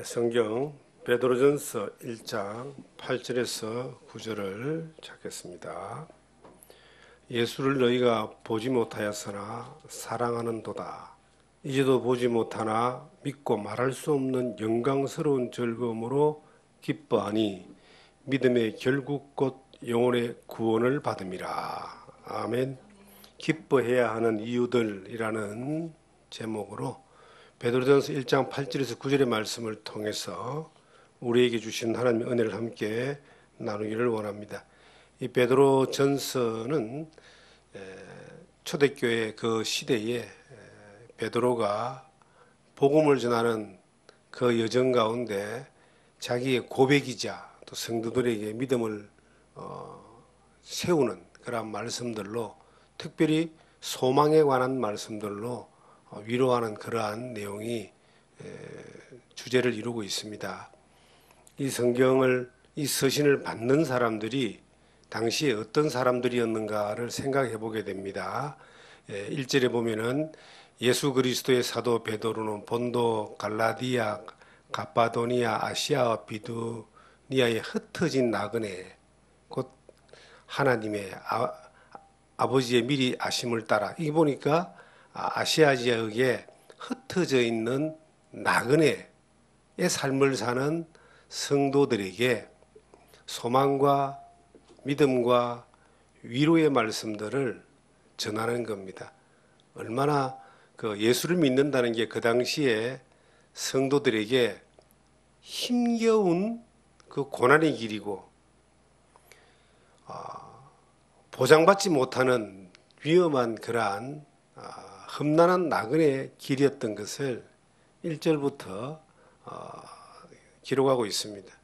성경 베드로전서 1장 8절에서 9절을 찾겠습니다. 예수를 너희가 보지 못하였으나 사랑하는도다. 이제도 보지 못하나 믿고 말할 수 없는 영광스러운 즐거움으로 기뻐하니 믿음의 결국 곧 영혼의 구원을 받음이라. 아멘. 기뻐해야 하는 이유들이라는 제목으로 베드로전서 1장 8절에서 9절의 말씀을 통해서 우리에게 주신 하나님의 은혜를 함께 나누기를 원합니다. 이 베드로전서는 초대교회 그 시대에 베드로가 복음을 전하는 그 여정 가운데 자기의 고백이자 또 성도들에게 믿음을 세우는 그런 말씀들로, 특별히 소망에 관한 말씀들로 위로하는 그러한 내용이 주제를 이루고 있습니다. 이 성경을, 이 서신을 받는 사람들이 당시에 어떤 사람들이었는가를 생각해 보게 됩니다. 1절에 보면은 예수 그리스도의 사도 베드로는 본도, 갈라디아, 갑바도니아, 아시아와 비두니아에 흩어진 나그네, 곧 하나님의 아버지의 미리 아심을 따라, 이게 보니까 아시아 지역에 흩어져 있는 나그네의 삶을 사는 성도들에게 소망과 믿음과 위로의 말씀들을 전하는 겁니다. 얼마나 그 예수를 믿는다는 게 그 당시에 성도들에게 힘겨운 그 고난의 길이고 보장받지 못하는 위험한 그러한 험난한 나그네의 길이었던 것을 1절부터 기록하고 있습니다.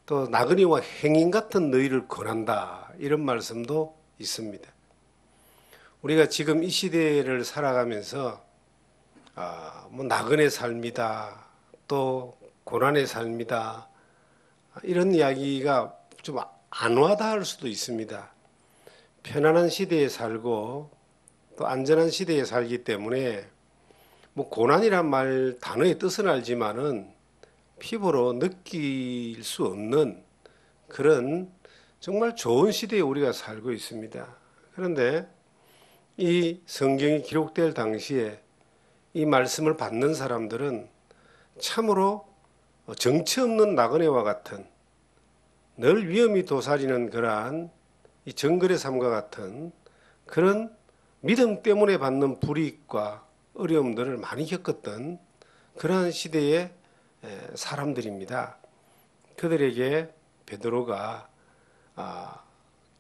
또 나그네와 행인 같은 너희를 권한다, 이런 말씀도 있습니다. 우리가 지금 이 시대를 살아가면서 뭐 나그네 삶이다, 또 고난의 삶이다, 이런 이야기가 좀 안 와닿을 수도 있습니다. 편안한 시대에 살고 또 안전한 시대에 살기 때문에 뭐 고난이란 말 단어의 뜻은 알지만은 피부로 느낄 수 없는 그런 정말 좋은 시대에 우리가 살고 있습니다. 그런데 이 성경이 기록될 당시에 이 말씀을 받는 사람들은 참으로 정처 없는 나그네와 같은, 늘 위험이 도사리는 그러한 이 정글의 삶과 같은 그런 믿음 때문에 받는 불이익과 어려움들을 많이 겪었던 그러한 시대의 사람들입니다. 그들에게 베드로가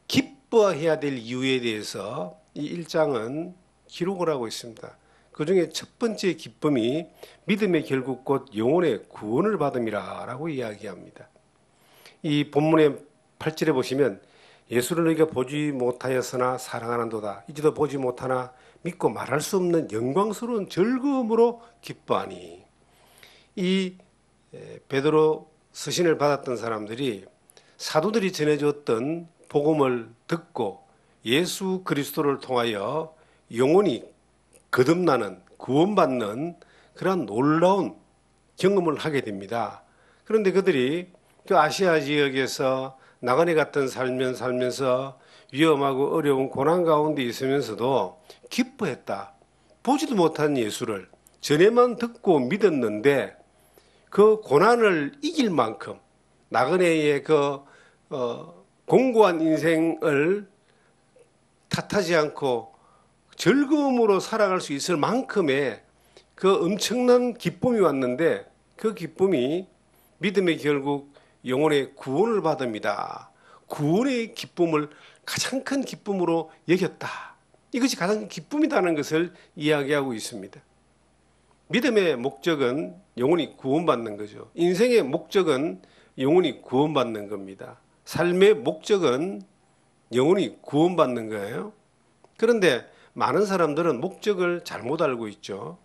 기뻐해야 될 이유에 대해서 이 1장은 기록을 하고 있습니다. 그 중에 첫 번째 기쁨이 믿음의 결국 곧 영혼의 구원을 받음이라 라고 이야기합니다. 이 본문의 8절에 보시면 예수를 너희가 보지 못하였으나 사랑하는도다. 이제도 보지 못하나 믿고 말할 수 없는 영광스러운 즐거움으로 기뻐하니. 이 베드로 서신을 받았던 사람들이 사도들이 전해줬던 복음을 듣고 예수 그리스도를 통하여 영혼이 거듭나는, 구원받는 그런 놀라운 경험을 하게 됩니다. 그런데 그들이 그 아시아 지역에서 나그네 같은 삶을 살면서 위험하고 어려운 고난 가운데 있으면서도 기뻐했다. 보지도 못한 예수를 전에만 듣고 믿었는데 그 고난을 이길 만큼 나그네의 그 공고한 인생을 탓하지 않고 즐거움으로 살아갈 수 있을 만큼의 그 엄청난 기쁨이 왔는데, 그 기쁨이 믿음의 결국 영혼의 구원을 받음이다. 구원의 기쁨을 가장 큰 기쁨으로 여겼다. 이것이 가장 큰 기쁨이라는 것을 이야기하고 있습니다. 믿음의 목적은 영혼이 구원받는 거죠. 인생의 목적은 영혼이 구원받는 겁니다. 삶의 목적은 영혼이 구원받는 거예요. 그런데 많은 사람들은 목적을 잘못 알고 있죠.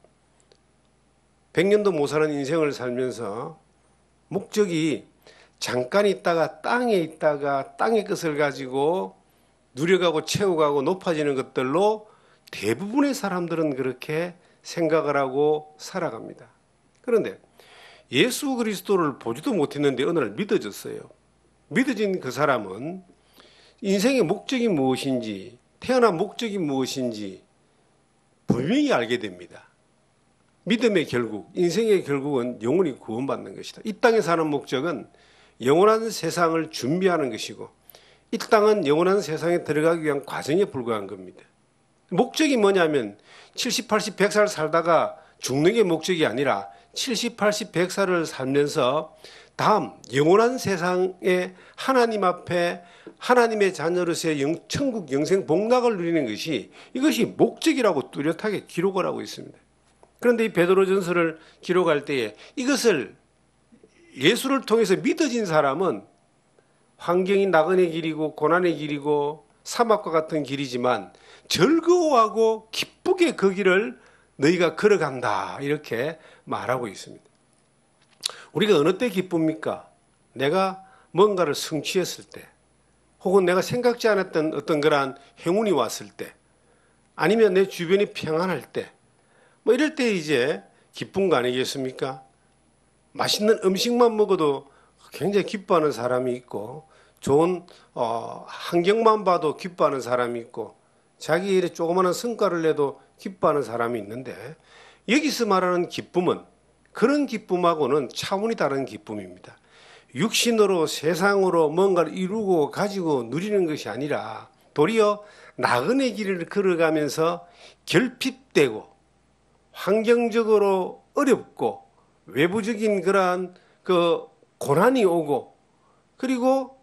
100년도 못 사는 인생을 살면서 목적이 잠깐 있다가 땅의 것을 가지고 누려가고 채워가고 높아지는 것들로 대부분의 사람들은 그렇게 생각을 하고 살아갑니다. 그런데 예수 그리스도를 보지도 못했는데 어느 날 믿어졌어요. 믿어진 그 사람은 인생의 목적이 무엇인지, 태어난 목적이 무엇인지 분명히 알게 됩니다. 믿음의 결국, 인생의 결국은 영원히 구원받는 것이다. 이 땅에 사는 목적은 영원한 세상을 준비하는 것이고, 이 땅은 영원한 세상에 들어가기 위한 과정에 불과한 겁니다. 목적이 뭐냐면 70, 80, 100살 살다가 죽는 게 목적이 아니라 70, 80, 100살을 살면서 다음 영원한 세상에 하나님 앞에 하나님의 자녀로서의 천국 영생 복락을 누리는 것이, 이것이 목적이라고 뚜렷하게 기록을 하고 있습니다. 그런데 이 베드로전서를 기록할 때에 이것을 예수를 통해서 믿어진 사람은 환경이 나그네 길이고 고난의 길이고 사막과 같은 길이지만 즐거워하고 기쁘게 그 길을 너희가 걸어간다, 이렇게 말하고 있습니다. 우리가 어느 때 기쁩니까? 내가 뭔가를 성취했을 때, 혹은 내가 생각지 않았던 어떤 그러한 행운이 왔을 때, 아니면 내 주변이 평안할 때, 뭐 이럴 때 이제 기쁜 거 아니겠습니까? 맛있는 음식만 먹어도 굉장히 기뻐하는 사람이 있고, 좋은 환경만 봐도 기뻐하는 사람이 있고, 자기 일에 조그마한 성과를 내도 기뻐하는 사람이 있는데, 여기서 말하는 기쁨은 그런 기쁨하고는 차원이 다른 기쁨입니다. 육신으로 세상으로 뭔가를 이루고 가지고 누리는 것이 아니라 도리어 나그네 길을 걸어가면서 결핍되고 환경적으로 어렵고 외부적인 그러한 그 고난이 오고, 그리고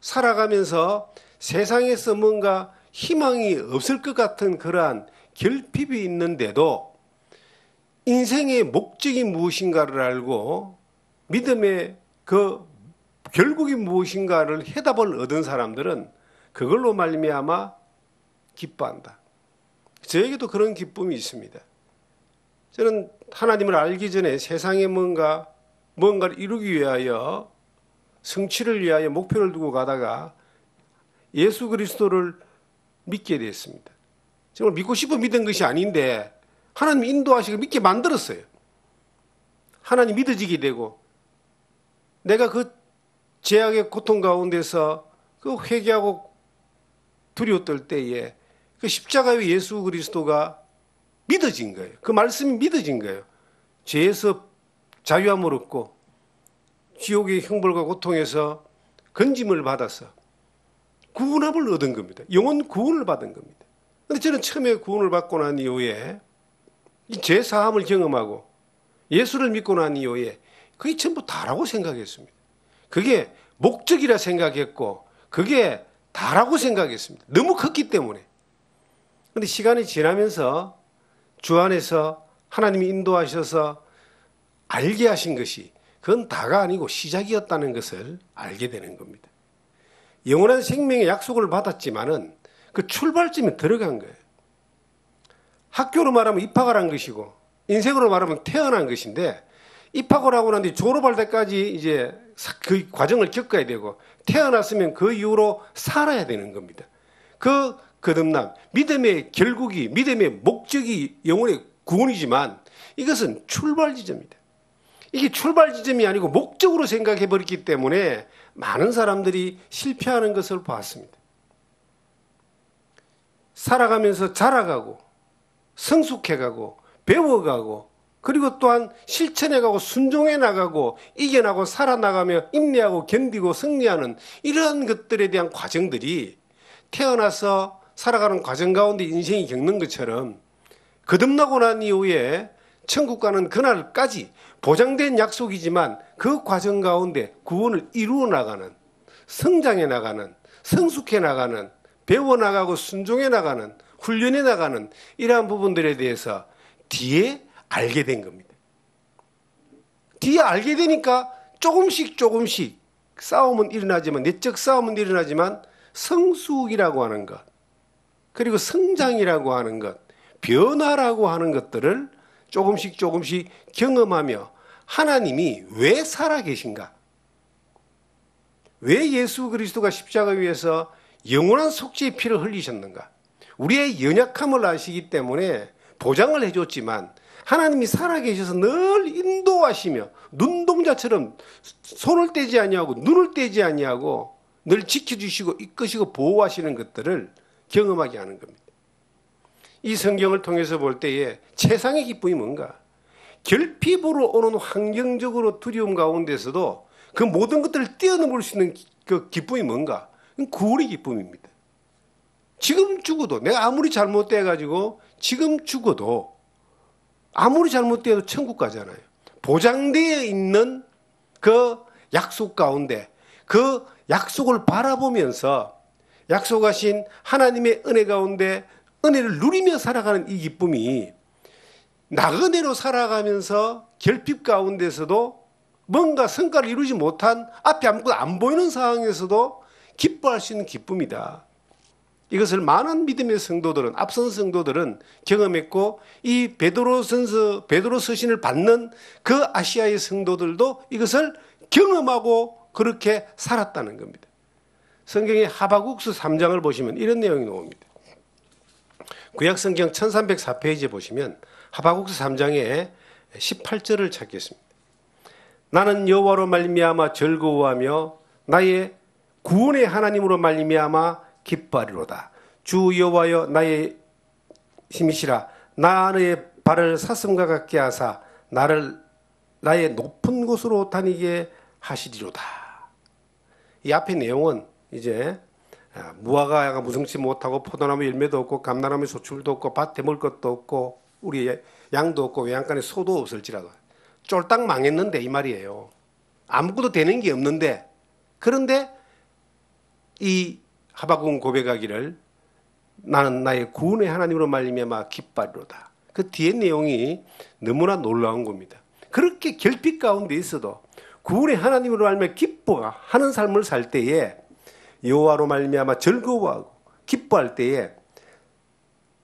살아가면서 세상에서 뭔가 희망이 없을 것 같은 그러한 결핍이 있는데도 인생의 목적이 무엇인가를 알고 믿음의 그 결국이 무엇인가를 해답을 얻은 사람들은 그걸로 말미암아 기뻐한다. 저에게도 그런 기쁨이 있습니다. 저는 하나님을 알기 전에 세상에 뭔가를 이루기 위하여, 성취를 위하여 목표를 두고 가다가 예수 그리스도를 믿게 됐습니다. 정말 믿고 싶어 믿은 것이 아닌데 하나님 인도하시고 믿게 만들었어요. 하나님 믿어지게 되고, 내가 그 죄악의 고통 가운데서 그 회개하고 두려워 떨 때에 그 십자가의 예수 그리스도가 믿어진 거예요. 그 말씀이 믿어진 거예요. 죄에서 자유함을 얻고 지옥의 형벌과 고통에서 건짐을 받아서 구원함을 얻은 겁니다. 영원 구원을 받은 겁니다. 그런데 저는 처음에 구원을 받고 난 이후에 이 죄 사함을 경험하고 예수를 믿고 난 이후에 그게 전부 다라고 생각했습니다. 그게 목적이라 생각했고 그게 다라고 생각했습니다. 너무 컸기 때문에. 그런데 시간이 지나면서 주 안에서 하나님이 인도하셔서 알게 하신 것이 그건 다가 아니고 시작이었다는 것을 알게 되는 겁니다. 영원한 생명의 약속을 받았지만은 그 출발점에 들어간 거예요. 학교로 말하면 입학을 한 것이고 인생으로 말하면 태어난 것인데, 입학을 하고 난 뒤 졸업할 때까지 이제 그 과정을 겪어야 되고 태어났으면 그 이후로 살아야 되는 겁니다. 그 거듭남, 믿음의 결국이, 믿음의 목적이 영혼의 구원이지만 이것은 출발 지점입니다. 이게 출발 지점이 아니고 목적으로 생각해 버렸기 때문에 많은 사람들이 실패하는 것을 봤습니다. 살아가면서 자라가고 성숙해가고 배워가고 그리고 또한 실천해가고 순종해 나가고 이겨나가고 살아나가며 인내하고 견디고 승리하는 이러한 것들에 대한 과정들이 태어나서 살아가는 과정 가운데 인생이 겪는 것처럼 거듭나고 난 이후에 천국 가는 그날까지 보장된 약속이지만 그 과정 가운데 구원을 이루어 나가는, 성장해 나가는, 성숙해 나가는, 배워나가고 순종해 나가는, 훈련해 나가는 이러한 부분들에 대해서 뒤에 알게 된 겁니다. 뒤에 알게 되니까 조금씩 싸움은 일어나지만, 내적 싸움은 일어나지만 성숙이라고 하는 것, 그리고 성장이라고 하는 것, 변화라고 하는 것들을 조금씩 경험하며 하나님이 왜 살아계신가? 왜 예수 그리스도가 십자가 위에서 영원한 속죄의 피를 흘리셨는가? 우리의 연약함을 아시기 때문에 보장을 해줬지만 하나님이 살아계셔서 늘 인도하시며 눈동자처럼 손을 떼지 아니하고 눈을 떼지 아니하고 늘 지켜주시고 이끄시고 보호하시는 것들을 경험하게 하는 겁니다. 이 성경을 통해서 볼 때에 최상의 기쁨이 뭔가? 결핍으로 오는 환경적으로 두려움 가운데서도 그 모든 것들을 뛰어넘을 수 있는 그 기쁨이 뭔가? 구원의 기쁨입니다. 지금 죽어도 내가 아무리 잘못돼가지고 지금 죽어도 아무리 잘못돼도 천국 가잖아요. 보장되어 있는 그 약속 가운데 그 약속을 바라보면서 약속하신 하나님의 은혜 가운데 은혜를 누리며 살아가는 이 기쁨이 나그네로 살아가면서 결핍 가운데서도 뭔가 성과를 이루지 못한 앞에 아무것도 안 보이는 상황에서도 기뻐할 수 있는 기쁨이다. 이것을 많은 믿음의 성도들은 앞선 성도들은 경험했고 이 베드로 서신을 받는 그 아시아의 성도들도 이것을 경험하고 그렇게 살았다는 겁니다. 성경의 하박국서 3장을 보시면 이런 내용이 나옵니다. 구약성경 1304페이지에 보시면 하박국서 3장의 18절을 찾겠습니다. 나는 여호와로 말미암아 즐거워하며 나의 구원의 하나님으로 말미암아 기뻐하리로다. 주 여호와여 나의 힘이시라. 나의 발을 사슴과 같게 하사 나의 높은 곳으로 다니게 하시리로다. 이 앞의 내용은 이제 무화과가 무성치 못하고 포도나무 열매도 없고 감나무에 소출도 없고 밭에 먹을 것도 없고 우리 양도 없고 외양간에 소도 없을지라도 쫄딱 망했는데 이 말이에요. 아무것도 되는 게 없는데 그런데 이 하박국은 고백하기를 나는 나의 구원의 하나님으로 말미암아 기뻐하리로다. 그 뒤에 내용이 너무나 놀라운 겁니다. 그렇게 결핍 가운데 있어도 구원의 하나님으로 말미암아 기뻐하는 삶을 살 때에 여호와로 말미암아 즐거워하고 기뻐할 때에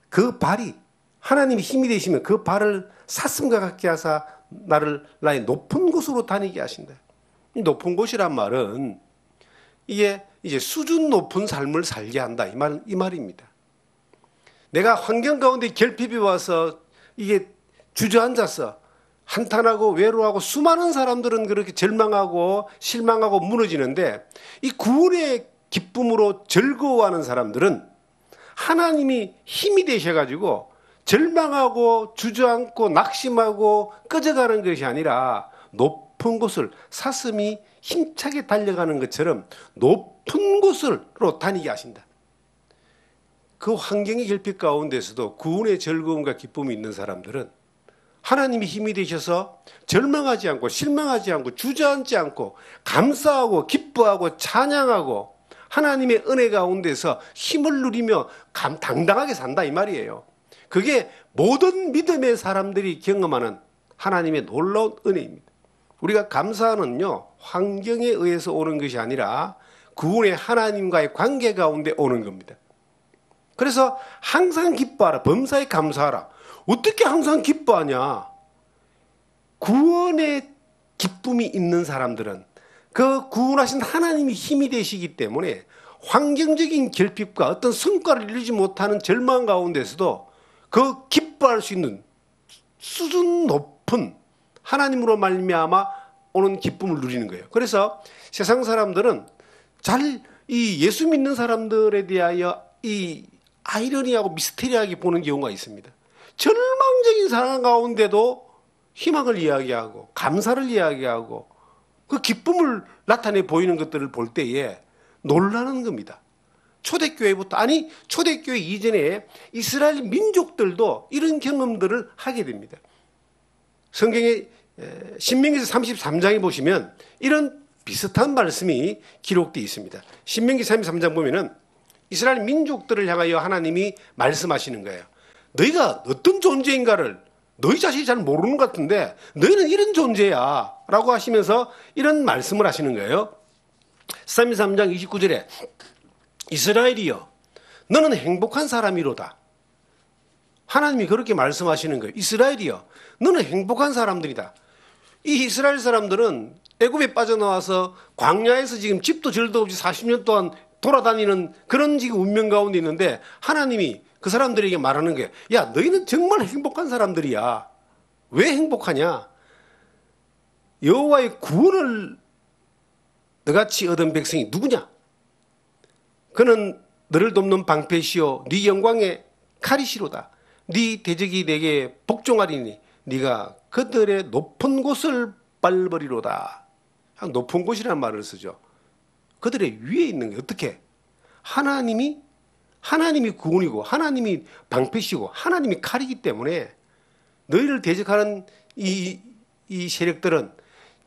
그 발이 하나님이 힘이 되시면 그 발을 사슴과 같게 하사 나의 높은 곳으로 다니게 하신다. 이 높은 곳이란 말은 이게 이제 수준 높은 삶을 살게 한다 이 말입니다. 내가 환경 가운데 결핍이 와서 이게 주저앉아서 한탄하고 외로워하고 수많은 사람들은 그렇게 절망하고 실망하고 무너지는데 이 구원의 기쁨으로 즐거워하는 사람들은 하나님이 힘이 되셔가지고 절망하고 주저앉고 낙심하고 꺼져가는 것이 아니라 높은 곳을 사슴이 힘차게 달려가는 것처럼 높은 곳으로 다니게 하신다. 그 환경의 결핍 가운데서도 구원의 즐거움과 기쁨이 있는 사람들은 하나님이 힘이 되셔서 절망하지 않고 실망하지 않고 주저앉지 않고 감사하고 기뻐하고 찬양하고 하나님의 은혜 가운데서 힘을 누리며 당당하게 산다 이 말이에요. 그게 모든 믿음의 사람들이 경험하는 하나님의 놀라운 은혜입니다. 우리가 감사는요 환경에 의해서 오는 것이 아니라 구원의 하나님과의 관계 가운데 오는 겁니다. 그래서 항상 기뻐하라. 범사에 감사하라. 어떻게 항상 기뻐하냐? 구원의 기쁨이 있는 사람들은 그 구원하신 하나님이 힘이 되시기 때문에 환경적인 결핍과 어떤 성과를 이루지 못하는 절망 가운데서도 그 기뻐할 수 있는 수준 높은 하나님으로 말미암아 오는 기쁨을 누리는 거예요. 그래서 세상 사람들은 이 예수 믿는 사람들에 대하여 이 아이러니하고 미스테리하게 보는 경우가 있습니다. 절망적인 상황 가운데도 희망을 이야기하고 감사를 이야기하고 그 기쁨을 나타내 보이는 것들을 볼 때에 놀라는 겁니다. 초대교회부터 초대교회 이전에 이스라엘 민족들도 이런 경험들을 하게 됩니다. 성경의 신명기서 33장에 보시면 이런 비슷한 말씀이 기록되어 있습니다. 신명기 33장 보면은 이스라엘 민족들을 향하여 하나님이 말씀하시는 거예요. 너희가 어떤 존재인가를 너희 자신이 잘 모르는 것 같은데 너희는 이런 존재야 라고 하시면서 이런 말씀을 하시는 거예요. 33장 29절에 이스라엘이여 너는 행복한 사람이로다. 하나님이 그렇게 말씀하시는 거예요. 이스라엘이여 너는 행복한 사람들이다. 이 이스라엘 사람들은 애굽에 빠져나와서 광야에서 지금 집도 절도 없이 40년 동안 돌아다니는 그런 지금 운명 가운데 있는데 하나님이 그 사람들에게 말하는 게 야 너희는 정말 행복한 사람들이야. 왜 행복하냐? 여호와의 구원을 너같이 얻은 백성이 누구냐? 그는 너를 돕는 방패시요 네 영광의 칼이시로다. 네 대적이 내게 복종하리니 네가 그들의 높은 곳을 밟으리로다. 높은 곳이라는 말을 쓰죠. 그들의 위에 있는 게 어떻게? 하나님이 구원이고 하나님이 방패시고 하나님이 칼이기 때문에 너희를 대적하는 이 세력들은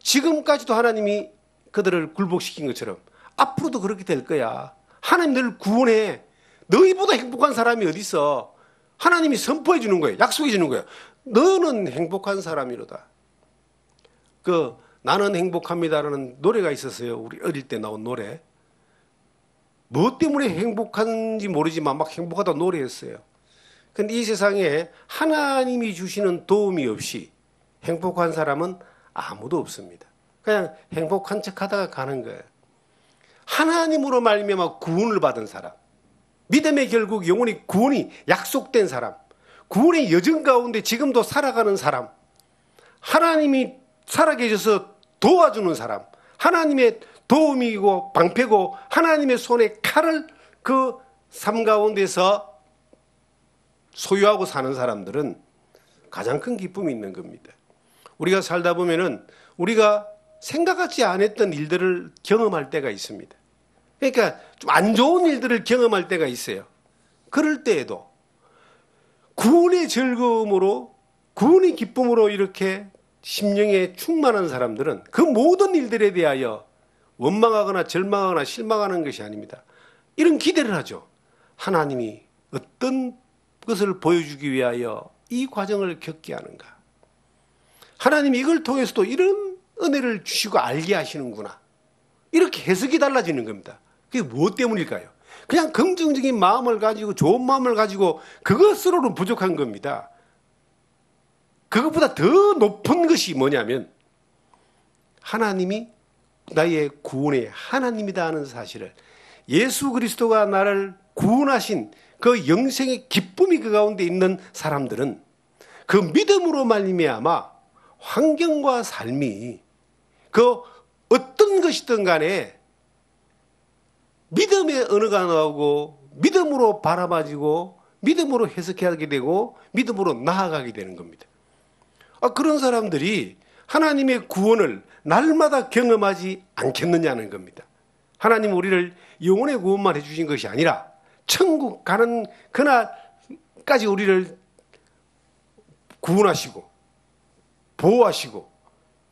지금까지도 하나님이 그들을 굴복시킨 것처럼 앞으로도 그렇게 될 거야. 하나님 너를 구원해. 너희보다 행복한 사람이 어디 있어? 하나님이 선포해 주는 거예요. 약속해 주는 거예요. 너는 행복한 사람이로다. 나는 행복합니다라는 노래가 있었어요. 우리 어릴 때 나온 노래. 뭐 때문에 행복한지 모르지만 막 행복하다 노래했어요. 근데 이 세상에 하나님이 주시는 도움이 없이 행복한 사람은 아무도 없습니다. 그냥 행복한 척 하다가 가는 거예요. 하나님으로 말미암아 구원을 받은 사람, 믿음의 결국 영원히 구원이 약속된 사람, 구원의 여정 가운데 지금도 살아가는 사람, 하나님이 살아계셔서 도와주는 사람, 하나님의 도움이고 방패고 하나님의 손에 칼을 그 삶 가운데서 소유하고 사는 사람들은 가장 큰 기쁨이 있는 겁니다. 우리가 살다 보면은 우리가 생각하지 않았던 일들을 경험할 때가 있습니다. 그러니까 좀 안 좋은 일들을 경험할 때가 있어요. 그럴 때에도 구원의 즐거움으로, 구원의 기쁨으로 이렇게 심령에 충만한 사람들은 그 모든 일들에 대하여 원망하거나 절망하거나 실망하는 것이 아닙니다. 이런 기대를 하죠. 하나님이 어떤 것을 보여주기 위하여 이 과정을 겪게 하는가. 하나님이 이걸 통해서도 이런 은혜를 주시고 알게 하시는구나. 이렇게 해석이 달라지는 겁니다. 그게 무엇 때문일까요? 그냥 긍정적인 마음을 가지고 좋은 마음을 가지고 그것으로는 부족한 겁니다. 그것보다 더 높은 것이 뭐냐면 하나님이 나의 구원의 하나님이다 하는 사실을, 예수 그리스도가 나를 구원하신 그 영생의 기쁨이 그 가운데 있는 사람들은 그 믿음으로 말미암아 환경과 삶이 그 어떤 것이든 간에 믿음의 언어가 나오고 믿음으로 바라봐지고 믿음으로 해석하게 되고 믿음으로 나아가게 되는 겁니다. 그런 사람들이 하나님의 구원을 날마다 경험하지 않겠느냐는 겁니다. 하나님 우리를 영혼의 구원만 해주신 것이 아니라 천국 가는 그날까지 우리를 구원하시고 보호하시고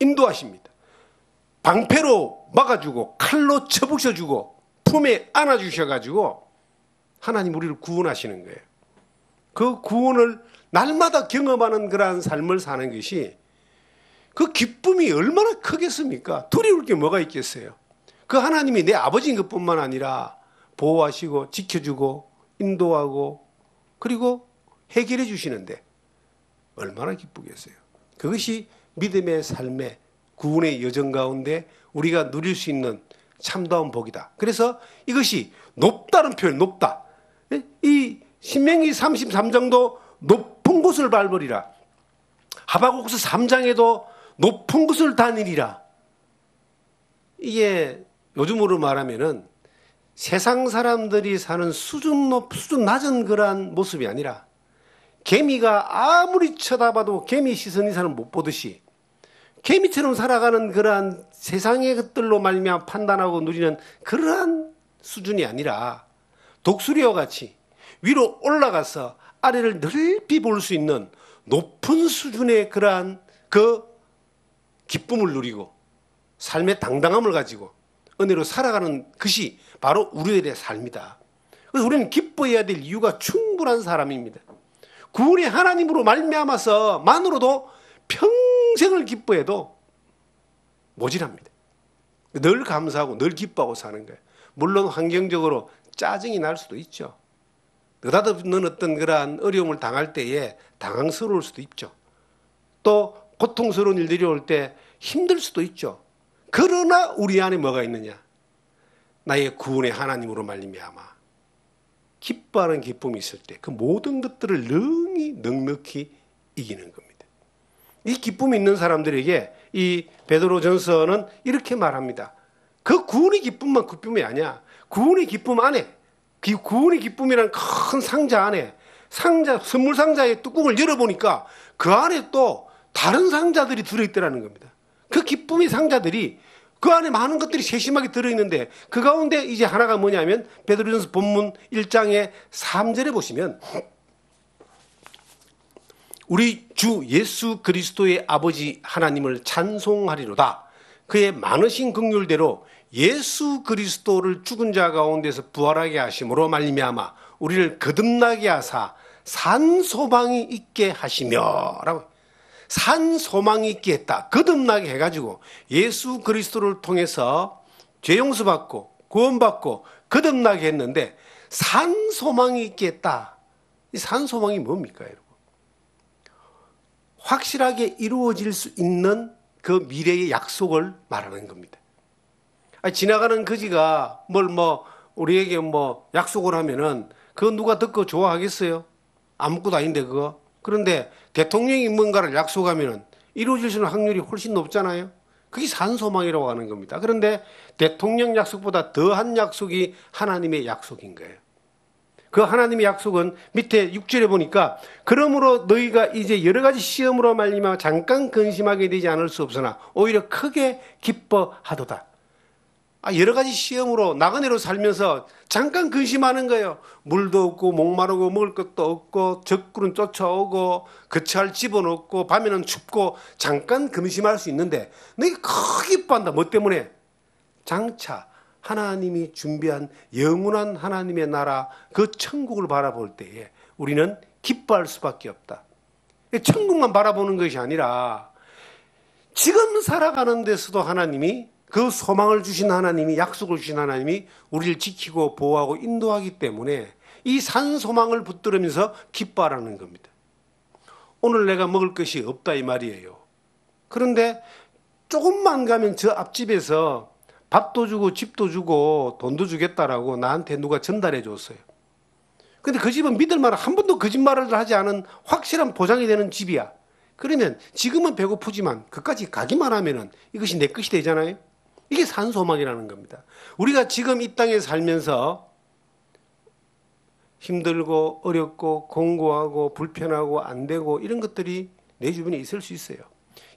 인도하십니다. 방패로 막아주고 칼로 쳐부셔주고 품에 안아주셔가지고 하나님 우리를 구원하시는 거예요. 그 구원을 날마다 경험하는 그러한 삶을 사는 것이 그 기쁨이 얼마나 크겠습니까? 두려울 게 뭐가 있겠어요? 그 하나님이 내 아버지인 것뿐만 아니라 보호하시고 지켜주고 인도하고 그리고 해결해 주시는데 얼마나 기쁘겠어요? 그것이 믿음의 삶의 구원의 여정 가운데 우리가 누릴 수 있는 참다운 복이다. 그래서 이것이 높다는 표현, 높다. 이 신명기 33장도 높은 곳을 밟으리라. 하박국서 3장에도 높은 곳을 다니리라. 이게 요즘으로 말하면은 세상 사람들이 사는 수준 낮은 그러한 모습이 아니라 개미가 아무리 쳐다봐도 개미 시선 이상은 못 보듯이 개미처럼 살아가는 그러한 세상의 것들로 말미암아 판단하고 누리는 그러한 수준이 아니라 독수리와 같이 위로 올라가서 아래를 넓히 볼 수 있는 높은 수준의 그러한 그 기쁨을 누리고 삶의 당당함을 가지고 은혜로 살아가는 것이 바로 우리들의 삶이다. 그래서 우리는 기뻐해야 될 이유가 충분한 사람입니다. 구원의 하나님으로 말미암아서 만으로도 평생을 기뻐해도 모질합니다. 늘 감사하고 늘 기뻐하고 사는 거예요. 물론 환경적으로 짜증이 날 수도 있죠. 느닷없는 어떤 그러한 어려움을 당할 때에 당황스러울 수도 있죠. 또 고통스러운 일들이 올 때 힘들 수도 있죠. 그러나 우리 안에 뭐가 있느냐? 나의 구원의 하나님으로 말미암아 기뻐하는 기쁨이 있을 때 그 모든 것들을 능히 넉넉히 이기는 겁니다. 이 기쁨이 있는 사람들에게 이 베드로전서는 이렇게 말합니다. 그 구원의 기쁨만 기쁨이 아니야. 구원의 기쁨 안에, 구원의 기쁨이라는 큰 상자 안에, 선물 상자의 뚜껑을 열어보니까 그 안에 또 다른 상자들이 들어있더라는 겁니다. 그 기쁨의 상자들이 그 안에 많은 것들이 세심하게 들어있는데 그 가운데 이제 하나가 뭐냐면 베드로전서 본문 1장의 3절에 보시면 우리 주 예수 그리스도의 아버지 하나님을 찬송하리로다. 그의 많으신 긍휼대로 예수 그리스도를 죽은 자 가운데서 부활하게 하심으로 말미암아 우리를 거듭나게 하사 산 소망이 있게 하시며 라고, 산 소망이 있게 했다. 거듭나게 해가지고 예수 그리스도를 통해서 죄 용서받고 구원받고 거듭나게 했는데 산 소망이 있게 했다. 이 산 소망이 뭡니까 여러분? 확실하게 이루어질 수 있는 그 미래의 약속을 말하는 겁니다. 지나가는 거지가 우리에게 약속을 하면은 그거 누가 듣고 좋아하겠어요? 아무것도 아닌데 그거. 그런데 대통령이 뭔가를 약속하면은 이루어질 수 있는 확률이 훨씬 높잖아요. 그게 산소망이라고 하는 겁니다. 그런데 대통령 약속보다 더한 약속이 하나님의 약속인 거예요. 그 하나님의 약속은 밑에 6절에 보니까 그러므로 너희가 이제 여러 가지 시험으로 말미암아 잠깐 근심하게 되지 않을 수 없으나 오히려 크게 기뻐하도다. 여러 가지 시험으로 나그네로 살면서 잠깐 근심하는 거예요. 물도 없고 목마르고 먹을 것도 없고 적군은 쫓아오고 거처할 집은 없고 밤에는 춥고 잠깐 근심할 수 있는데 너희가 크게 기뻐한다. 뭐 때문에? 장차 하나님이 준비한 영원한 하나님의 나라 그 천국을 바라볼 때에 우리는 기뻐할 수밖에 없다. 천국만 바라보는 것이 아니라 지금 살아가는 데서도 하나님이 그 소망을 주신 하나님이, 약속을 주신 하나님이 우리를 지키고 보호하고 인도하기 때문에 이 산 소망을 붙들으면서 기뻐하라는 겁니다. 오늘 내가 먹을 것이 없다 이 말이에요. 그런데 조금만 가면 저 앞집에서 밥도 주고 집도 주고 돈도 주겠다라고 나한테 누가 전달해 줬어요. 근데 그 집은 믿을 만한, 한 번도 거짓말을 하지 않은 확실한 보장이 되는 집이야. 그러면 지금은 배고프지만 그까지 가기만 하면은 이것이 내 것이 되잖아요. 이게 산소망이라는 겁니다. 우리가 지금 이 땅에 살면서 힘들고 어렵고 공고하고 불편하고 안 되고 이런 것들이 내 주변에 있을 수 있어요.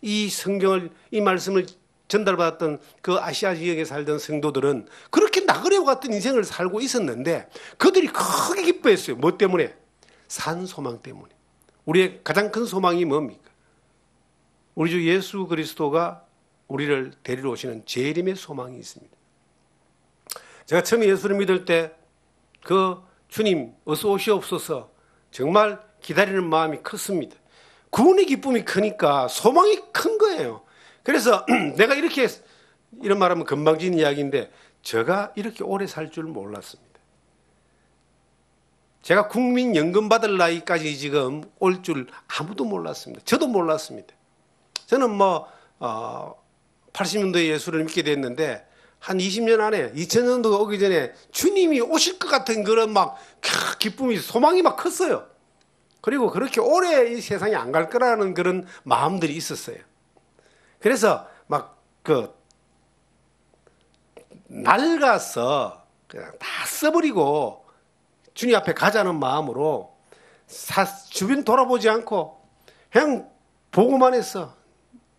이 성경을, 이 말씀을 전달받았던 그 아시아 지역에 살던 성도들은 그렇게 나그네와 같은 인생을 살고 있었는데 그들이 크게 기뻐했어요. 뭐 때문에? 산소망 때문에. 우리의 가장 큰 소망이 뭡니까? 우리 주 예수 그리스도가 우리를 데리러 오시는 재림의 소망이 있습니다. 제가 처음에 예수를 믿을 때 그 주님 어서 오시옵소서 정말 기다리는 마음이 컸습니다. 구원의 기쁨이 크니까 소망이 큰 거예요. 그래서 내가 이렇게, 이런 말하면 금방진 이야기인데 제가 이렇게 오래 살 줄 몰랐습니다. 제가 국민연금 받을 나이까지 지금 올 줄 아무도 몰랐습니다. 저도 몰랐습니다. 저는 80년도에 예수를 믿게 됐는데 한 20년 안에 2000년도가 오기 전에 주님이 오실 것 같은 그런 기쁨이, 소망이 컸어요. 그리고 그렇게 오래 이 세상에 안 갈 거라는 그런 마음들이 있었어요. 그래서 낡아서 그냥 다 써버리고 주님 앞에 가자는 마음으로 주변 돌아보지 않고 그냥 보고만 했어.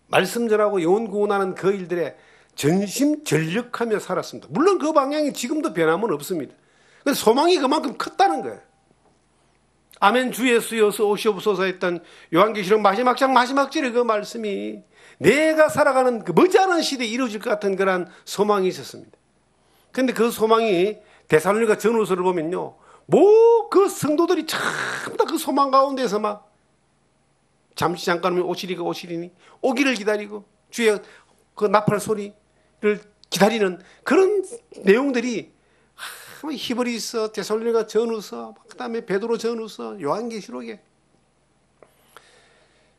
말씀 전하고 영혼 구원하는 그 일들에 전심전력하며 살았습니다. 물론 그 방향이 지금도 변함은 없습니다. 근데 소망이 그만큼 컸다는 거예요. 아멘 주 예수여 어서 오시옵소서 했던 요한계시록 마지막 장 마지막 절에 그 말씀이 내가 살아가는 그 머지않은 시대에 이루어질 것 같은 그런 소망이 있었습니다. 그런데 그 소망이 데살로니가 전후서를 보면요, 그 성도들이 전부 다 그 소망 가운데서 잠시 잠깐이면 오시리가 오시리니 오기를 기다리고 주의 그 나팔 소리를 기다리는 그런 내용들이 히브리서, 데살로니가 전후서, 그다음에 베드로 전후서, 요한계시록에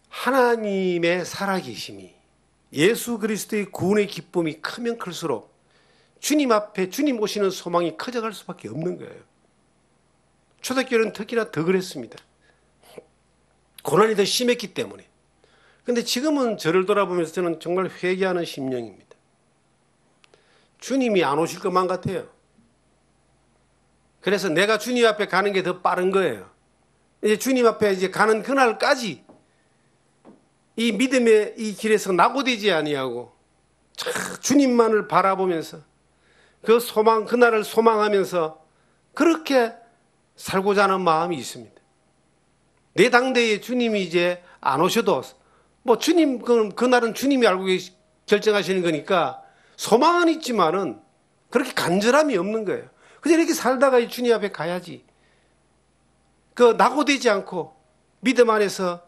하나님의 살아계심이, 예수 그리스도의 구원의 기쁨이 크면 클수록 주님 앞에 주님 오시는 소망이 커져갈 수밖에 없는 거예요. 초대교회는 특히나 더 그랬습니다. 고난이 더 심했기 때문에. 근데 지금은 저를 돌아보면서 저는 정말 회개하는 심령입니다. 주님이 안 오실 것만 같아요. 그래서 내가 주님 앞에 가는 게 더 빠른 거예요. 이제 주님 앞에 이제 가는 그날까지 이 믿음의 이 길에서 낙오되지 아니하고 주님만을 바라보면서 그 소망, 그날을 소망하면서 그렇게 살고자 하는 마음이 있습니다. 내 당대에 주님이 이제 안 오셔도 뭐 주님, 그날은 주님이 알고 결정하시는 거니까 소망은 있지만은 그렇게 간절함이 없는 거예요. 그냥 이렇게 살다가 주님 앞에 가야지. 그 낙오되지 않고 믿음 안에서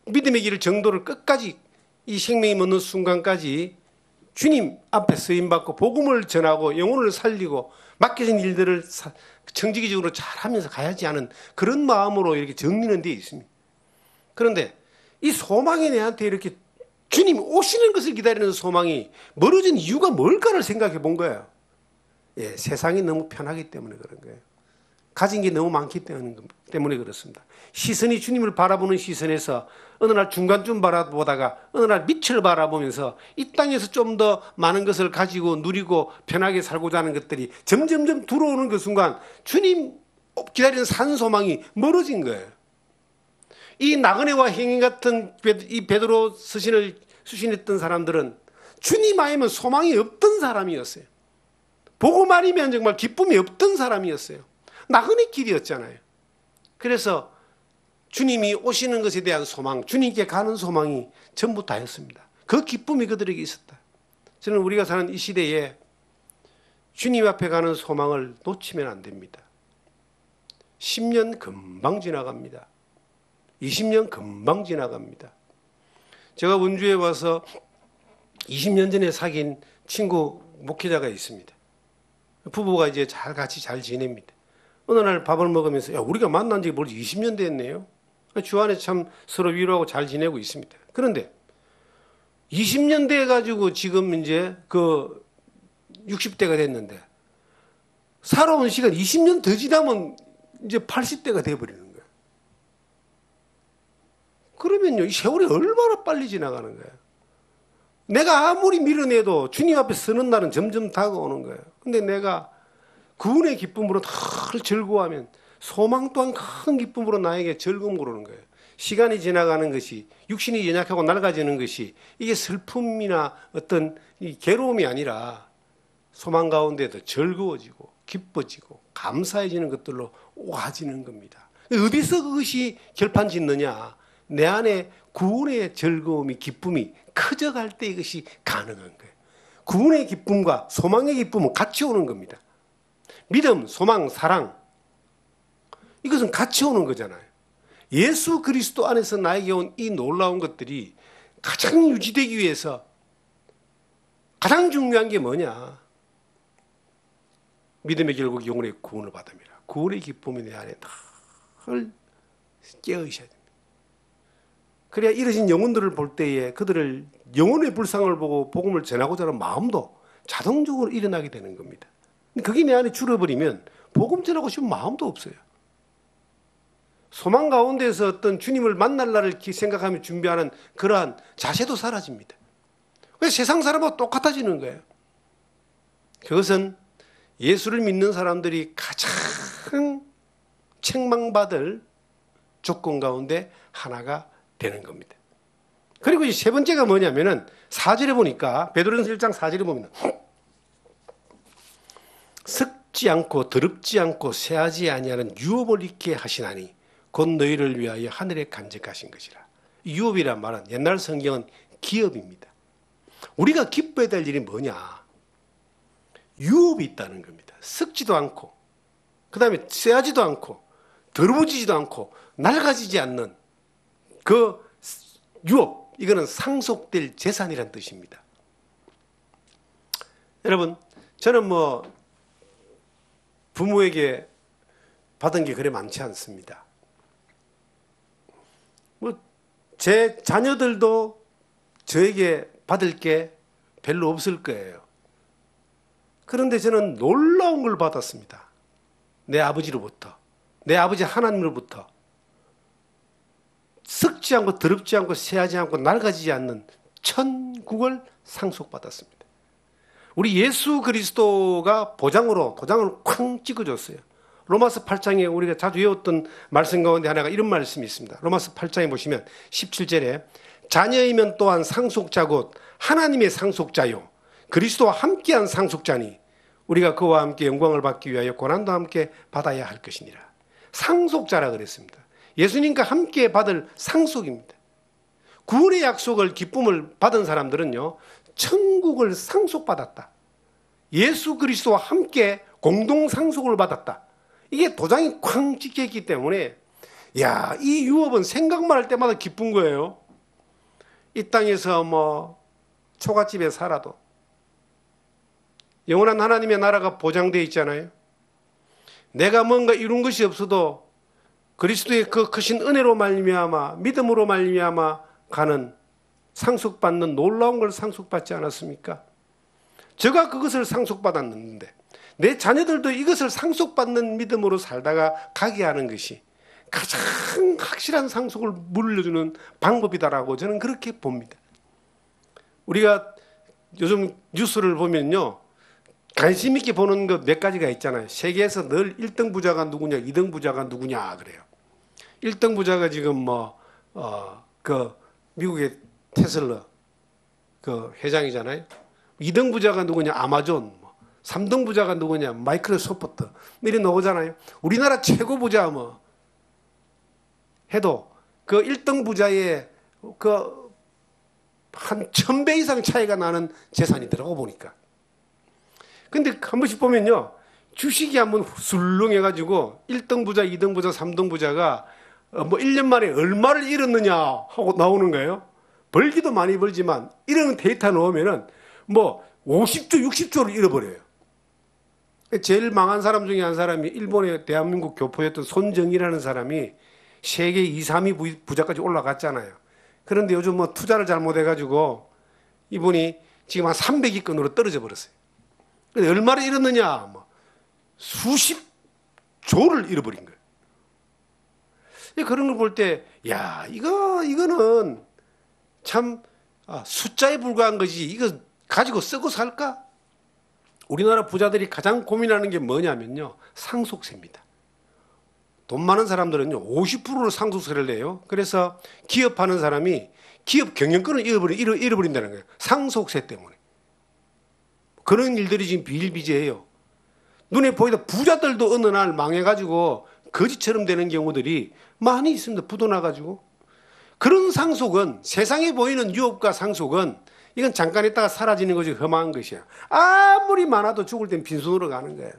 믿음의 길을 정도를 끝까지 이 생명이 멎는 순간까지 주님 앞에 쓰임받고 복음을 전하고 영혼을 살리고 맡겨진 일들을 정직이적으로 잘하면서 가야지 하는 그런 마음으로 이렇게 정리는 되어 있습니다. 그런데 이 소망이 내한테 이렇게 주님 오시는 것을 기다리는 소망이 멀어진 이유가 뭘까를 생각해 본 거예요. 예, 세상이 너무 편하기 때문에 그런 거예요. 가진 게 너무 많기 때문에 그렇습니다. 시선이 주님을 바라보는 시선에서 어느 날 중간쯤 바라보다가 어느 날 밑을 바라보면서 이 땅에서 좀 더 많은 것을 가지고 누리고 편하게 살고자 하는 것들이 점점점 들어오는 그 순간 주님 기다리는 산 소망이 멀어진 거예요. 이 나그네와 행인 같은 이 베드로 서신을 수신했던 사람들은 주님 아니면 소망이 없던 사람이었어요. 복음 아니면 정말 기쁨이 없던 사람이었어요. 나그네 길이었잖아요. 그래서 주님이 오시는 것에 대한 소망, 주님께 가는 소망이 전부 다였습니다. 그 기쁨이 그들에게 있었다. 저는 우리가 사는 이 시대에 주님 앞에 가는 소망을 놓치면 안 됩니다. 10년 금방 지나갑니다. 20년 금방 지나갑니다. 제가 원주에 와서 20년 전에 사귄 친구 목회자가 있습니다. 부부가 이제 같이 잘 지냅니다. 어느 날 밥을 먹으면서 야, 우리가 만난 지 벌써 20년 됐네요. 주 안에 참 서로 위로하고 잘 지내고 있습니다. 그런데 20년 돼가지고 지금 이제 그 60대가 됐는데 살아온 시간 20년 더 지나면 이제 80대가 돼버리는 거예요. 그러면요, 이 세월이 얼마나 빨리 지나가는 거예요. 내가 아무리 밀어내도 주님 앞에 서는 날은 점점 다가오는 거예요. 근데 내가 구원의 기쁨으로 늘 즐거워하면 소망 또한 큰 기쁨으로 나에게 즐거움을 오는 거예요. 시간이 지나가는 것이 육신이 연약하고 낡아지는 것이 이게 슬픔이나 어떤 이 괴로움이 아니라 소망 가운데도 즐거워지고 기뻐지고 감사해지는 것들로 오아지는 겁니다. 어디서 그것이 결판 짓느냐? 내 안에 구원의 즐거움이 기쁨이 커져갈 때 이것이 가능한 거예요. 구원의 기쁨과 소망의 기쁨은 같이 오는 겁니다. 믿음, 소망, 사랑 이것은 같이 오는 거잖아요. 예수 그리스도 안에서 나에게 온 이 놀라운 것들이 가장 유지되기 위해서 가장 중요한 게 뭐냐? 믿음의 결국 영혼의 구원을 받음이라. 구원의 기쁨이 내 안에 늘 깨어있어야 됩니다. 그래야 이러신 영혼들을 볼 때에 그들을 영혼의 불상을 보고 복음을 전하고자 하는 마음도 자동적으로 일어나게 되는 겁니다. 그게 내 안에 줄어버리면 복음 전하고 싶은 마음도 없어요. 소망 가운데서 어떤 주님을 만날 날을 생각하며 준비하는 그러한 자세도 사라집니다. 그래서 세상 사람하고 똑같아지는 거예요. 그것은 예수를 믿는 사람들이 가장 책망받을 조건 가운데 하나가 되는 겁니다. 그리고 세 번째가 뭐냐면은 4절에 보니까 베드로전서 1장 4절에 보면 썩지 않고 더럽지 않고 쇠하지 아니하는 유업을 잊게 하시나니 곧 너희를 위하여 하늘에 간직하신 것이라. 유업이란 말은 옛날 성경은 기업입니다. 우리가 기뻐해야 될 일이 뭐냐? 유업이 있다는 겁니다. 썩지도 않고 그 다음에 쇠하지도 않고 더러워지지도 않고 낡아지지 않는 그 유업, 이거는 상속될 재산이란 뜻입니다. 여러분, 저는 부모에게 받은 게 그래 많지 않습니다. 제 자녀들도 저에게 받을 게 별로 없을 거예요. 그런데 저는 놀라운 걸 받았습니다. 내 아버지로부터, 내 아버지 하나님으로부터 썩지 않고 더럽지 않고 새하지 않고 낡아지지 않는 천국을 상속받았습니다. 우리 예수 그리스도가 도장을 쾅 찍어줬어요. 로마서 8장에 우리가 자주 외웠던 말씀 가운데 하나가 이런 말씀이 있습니다. 로마서 8장에 보시면 17절에 자녀이면 또한 상속자 곧 하나님의 상속자요 그리스도와 함께한 상속자니 우리가 그와 함께 영광을 받기 위하여 고난도 함께 받아야 할 것이니라. 상속자라 그랬습니다. 예수님과 함께 받을 상속입니다. 구원의 약속을 기쁨을 받은 사람들은요, 천국을 상속받았다. 예수 그리스도와 함께 공동 상속을 받았다. 이게 도장이 쾅 찍혀있기 때문에 야, 이 유업은 생각만 할 때마다 기쁜 거예요. 이 땅에서 뭐 초가집에 살아도 영원한 하나님의 나라가 보장되어 있잖아요. 내가 뭔가 이룬 것이 없어도 그리스도의 그 크신 은혜로 말미암아 믿음으로 말미암아 가는 상속받는 놀라운 걸 상속받지 않았습니까? 제가 그것을 상속받았는데 내 자녀들도 이것을 상속받는 믿음으로 살다가 가게 하는 것이 가장 확실한 상속을 물려주는 방법이다라고 저는 그렇게 봅니다. 우리가 요즘 뉴스를 보면요, 관심 있게 보는 것 몇 가지가 있잖아요. 세계에서 늘 1등 부자가 누구냐, 2등 부자가 누구냐 그래요. 1등 부자가 지금 미국의 테슬라 회장이잖아요. 2등 부자가 누구냐, 아마존. 3등 부자가 누구냐, 마이크로소프트. 이런 나오잖아요. 우리나라 최고 부자 해도 그 1등 부자의 한 1000배 이상 차이가 나는 재산이더라고 보니까. 근데 한 번씩 보면요, 주식이 한번 술렁해가지고 1등 부자, 2등 부자, 3등 부자가 1년 만에 얼마를 잃었느냐 하고 나오는 거예요. 벌기도 많이 벌지만 이런 데이터 넣으면은 50조, 60조를 잃어버려요. 제일 망한 사람 중에 한 사람이 일본의 대한민국 교포였던 손정희라는 사람이 세계 2, 3위 부자까지 올라갔잖아요. 그런데 요즘 투자를 잘못해가지고 이분이 지금 한 300위권으로 떨어져 버렸어요. 근데 얼마를 잃었느냐? 수십 조를 잃어버린 거예요. 그런 걸 볼 때, 야, 이거는 참 숫자에 불과한 거지. 이거 가지고 쓰고 살까? 우리나라 부자들이 가장 고민하는 게 뭐냐면요, 상속세입니다. 돈 많은 사람들은요 50%를 상속세를 내요. 그래서 기업하는 사람이 기업 경영권을 잃어버린다는 거예요. 상속세 때문에. 그런 일들이 지금 비일비재해요. 눈에 보이다 부자들도 어느 날 망해가지고 거지처럼 되는 경우들이 많이 있습니다. 부도 나가지고. 그런 상속은, 세상에 보이는 유업과 상속은 이건 잠깐 있다가 사라지는 것이 험한 것이야. 아무리 많아도 죽을 땐 빈손으로 가는 거예요.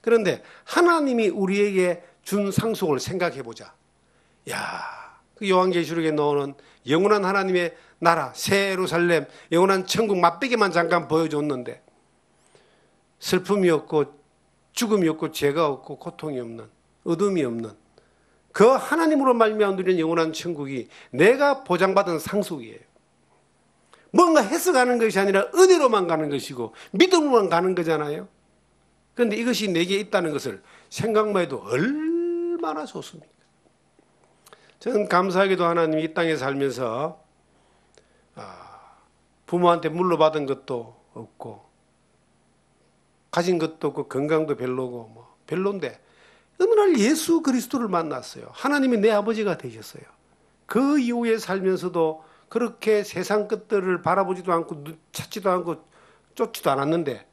그런데 하나님이 우리에게 준 상속을 생각해 보자. 야, 그 요한계시록에 나오는 영원한 하나님의 나라, 새 예루살렘, 영원한 천국 맛보기만 잠깐 보여줬는데 슬픔이 없고 죽음이 없고 죄가 없고 고통이 없는, 어둠이 없는 그 하나님으로 말미암아 누리는 영원한 천국이 내가 보장받은 상속이에요. 뭔가 해서 가는 것이 아니라 은혜로만 가는 것이고 믿음으로만 가는 거잖아요. 그런데 이것이 내게 있다는 것을 생각만 해도 얼마나 좋습니까? 저는 감사하게도 하나님이 이 땅에 살면서 부모한테 물려받은 것도 없고 가진 것도 없고 건강도 별로고 별론데 어느 날 예수 그리스도를 만났어요. 하나님이 내 아버지가 되셨어요. 그 이후에 살면서도 그렇게 세상 것들을 바라보지도 않고 찾지도 않고 쫓지도 않았는데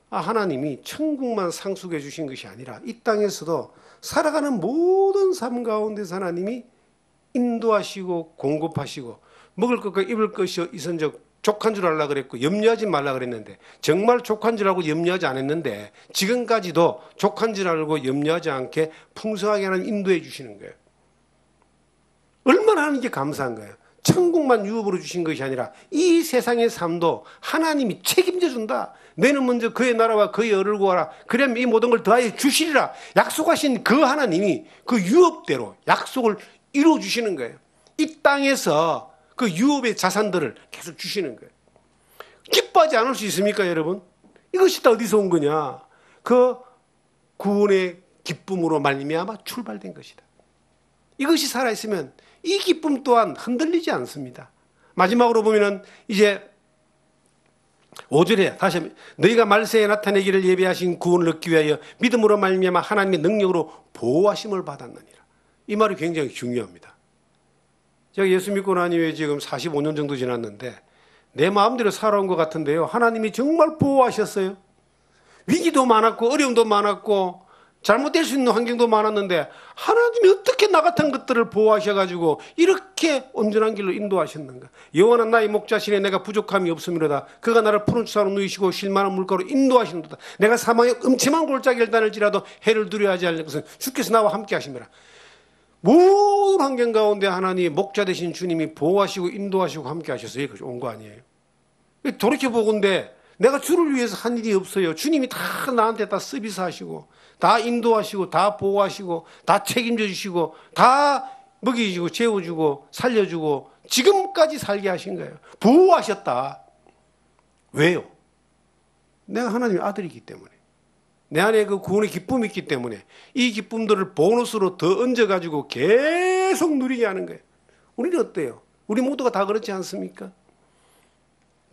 하나님이 천국만 상속해 주신 것이 아니라 이 땅에서도 살아가는 모든 삶 가운데서 하나님이 인도하시고 공급하시고 먹을 것과 입을 것이 있은즉 족한 줄 알라 그랬고 염려하지 말라 그랬는데 정말 족한 줄 알고 염려하지 않았는데 지금까지도 족한 줄 알고 염려하지 않게 풍성하게 하나님 인도해 주시는 거예요. 얼마나 하나님께 감사한 거예요. 천국만 유업으로 주신 것이 아니라 이 세상의 삶도 하나님이 책임져 준다. 너는 먼저 그의 나라와 그의 의를 구하라. 그러면 이 모든 걸 더하여 주시리라. 약속하신 그 하나님이 그 유업대로 약속을 이루어 주시는 거예요. 이 땅에서 그 유업의 자산들을 계속 주시는 거예요. 기뻐하지 않을 수 있습니까, 여러분? 이것이 다 어디서 온 거냐? 그 구원의 기쁨으로 말미암아 출발된 것이다. 이것이 살아있으면 이 기쁨 또한 흔들리지 않습니다. 마지막으로 보면은 이제 5절에 다시 너희가 말세에 나타내기를 예비하신 구원을 얻기 위하여 믿음으로 말미암아 하나님의 능력으로 보호하심을 받았느니라. 이 말이 굉장히 중요합니다. 제가 예수 믿고 난 이후에 지금 45년 정도 지났는데 내 마음대로 살아온 것 같은데요. 하나님이 정말 보호하셨어요. 위기도 많았고 어려움도 많았고 잘못될 수 있는 환경도 많았는데 하나님이 어떻게 나 같은 것들을 보호하셔가지고 이렇게 온전한 길로 인도하셨는가. 여호와는 나의 목자시니 내가 부족함이 없음이로다. 그가 나를 푸른 추사로 누이시고 쉴만한 물가로 인도하시는도다. 내가 사망의 음침한 골짜기를 다닐지라도 해를 두려워하지 않을 것은 주께서 나와 함께 하심이라. 모든 환경 가운데 하나님 목자 되신 주님이 보호하시고 인도하시고 함께 하셔서 여기까지 온 거 아니에요. 돌이켜보건대 내가 주를 위해서 한 일이 없어요. 주님이 다 나한테 다 서비스하시고 다 인도하시고 다 보호하시고 다 책임져 주시고 다 먹이주고 재워주고 살려주고 지금까지 살게 하신 거예요. 보호하셨다. 왜요? 내가 하나님의 아들이기 때문에, 내 안에 그 구원의 기쁨이 있기 때문에 이 기쁨들을 보너스로 더 얹어가지고 계속 누리게 하는 거예요. 우리는 어때요? 우리 모두가 다 그렇지 않습니까?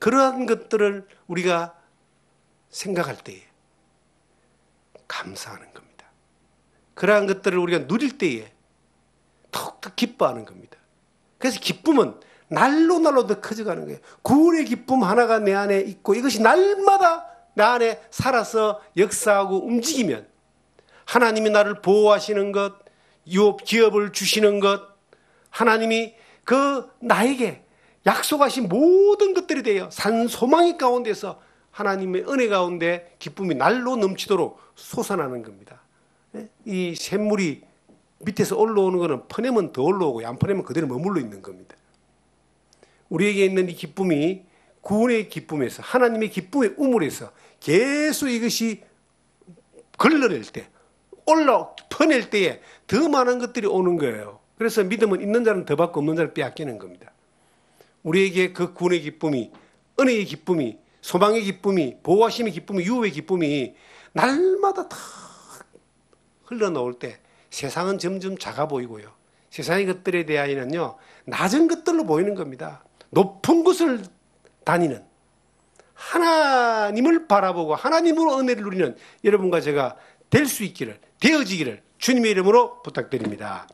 그러한 것들을 우리가 생각할 때에 감사하는 겁니다. 그러한 것들을 우리가 누릴 때에 더욱더 기뻐하는 겁니다. 그래서 기쁨은 날로 날로 더 커져가는 거예요. 구원의 기쁨 하나가 내 안에 있고 이것이 날마다 내 안에 살아서 역사하고 움직이면 하나님이 나를 보호하시는 것, 기업을 주시는 것, 하나님이 그 나에게 약속하신 모든 것들이 되어 산 소망이 가운데서 하나님의 은혜 가운데 기쁨이 날로 넘치도록 솟아나는 겁니다. 이 샘물이 밑에서 올라오는 것은 퍼내면 더 올라오고 안 퍼내면 그대로 머물러 있는 겁니다. 우리에게 있는 이 기쁨이 구원의 기쁨에서 하나님의 기쁨의 우물에서 계속 이것이 걸러낼 때 퍼낼 때에 더 많은 것들이 오는 거예요. 그래서 믿음은 있는 자는 더 받고 없는 자는 빼앗기는 겁니다. 우리에게 그 구원의 기쁨이, 은혜의 기쁨이, 소망의 기쁨이, 보호하심의 기쁨이, 유업의 기쁨이 날마다 다 흘러나올 때 세상은 점점 작아 보이고요. 세상의 것들에 대하여는요, 낮은 것들로 보이는 겁니다. 높은 곳을 다니는, 하나님을 바라보고 하나님으로 은혜를 누리는 여러분과 제가 될 수 있기를, 되어지기를 주님의 이름으로 부탁드립니다.